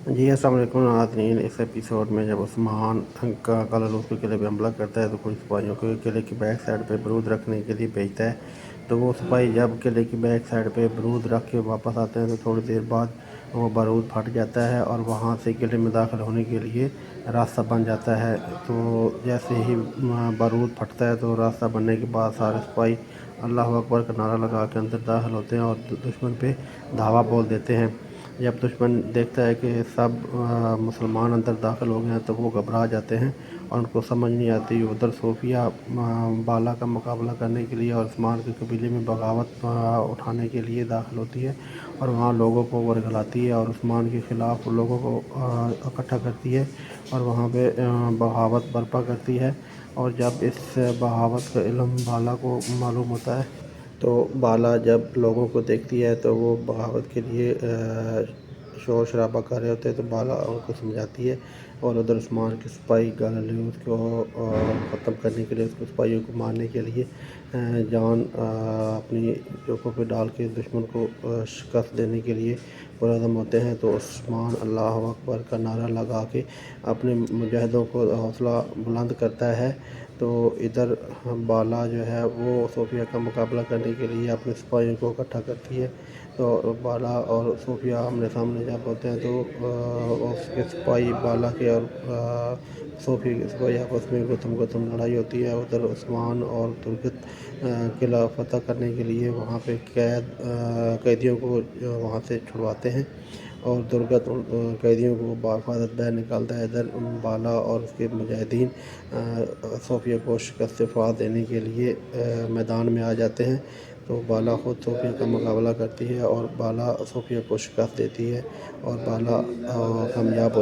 جی السلام علیکم ناظرین۔ اس ایپیسوڈ میں جب عثمان کا قلعہ کے قلعے پہ حملہ کرتا ہے تو کچھ سپاہیوں کو قلعے کی بیک سائڈ پہ بارود رکھنے کے لیے بھیجتا ہے، تو وہ سپاہی جب قلعے کی بیک سائڈ پہ بارود رکھ کے واپس آتے ہیں تو تھوڑی دیر بعد وہ بارود پھٹ جاتا ہے اور وہاں سے قلعے میں داخل ہونے کے لیے راستہ بن جاتا ہے۔ تو جیسے ہی بارود پھٹتا ہے تو راستہ بننے کے بعد سارے سپاہی اللہ اکبر کا نعرہ لگا کے اندر داخل ہوتے ہیں اور دشمن پہ دھاوا بول دیتے ہیں۔ جب دشمن دیکھتا ہے کہ سب مسلمان اندر داخل ہو گئے ہیں تو وہ گھبرا جاتے ہیں اور ان کو سمجھ نہیں آتی۔ ادھر صوفیہ بالا کا مقابلہ کرنے کے لیے اور عثمان کے قبیلے میں بغاوت اٹھانے کے لیے داخل ہوتی ہے اور وہاں لوگوں کو ورگلاتی ہے اور عثمان کے خلاف لوگوں کو اکٹھا کرتی ہے اور وہاں پہ بغاوت برپا کرتی ہے۔ اور جب اس بغاوت کا علم بالا کو معلوم ہوتا ہے تو بالا جب لوگوں کو دیکھتی ہے تو وہ بغاوت کے لیے شور شرابہ کر رہے ہوتے ہیں تو بالا ان کو سمجھاتی ہے اور ادھر عثمان کے سپاہی اس کو ختم کرنے کے لیے، اس کو سپاہیوں کو مارنے کے لیے جان اپنی چوکوں پہ ڈال کے دشمن کو شکست دینے کے لیے پرعزم ہوتے ہیں۔ تو عثمان اللہ اکبر کا نعرہ لگا کے اپنے مجاہدوں کو حوصلہ بلند کرتا ہے۔ تو ادھر بالا جو ہے وہ صوفیہ کا مقابلہ کرنے کے لیے اپنے سپاہیوں کو اکٹھا کرتی ہے۔ تو بالا اور صوفیہ آمنے سامنے جب ہوتے ہیں تو اس کے سپاہی بالا کے اور صوفیہ کے سپاہی آپس میں گتم لڑائی ہوتی ہے۔ ادھر عثمان اور درگت قلعہ فتح کرنے کے لیے وہاں پہ قیدیوں کو وہاں سے چھڑواتے ہیں اور درگت قیدیوں کو بحفاظت باہر نکالتا ہے۔ ادھر بالا اور اس کے مجاہدین صوفیہ کو شکست فاتح دینے کے لیے میدان میں آ جاتے ہیں۔ تو بالا خود صوفیہ کا مقابلہ کرتی ہے اور بالا صوفیہ کو شکست دیتی ہے اور بالا کامیاب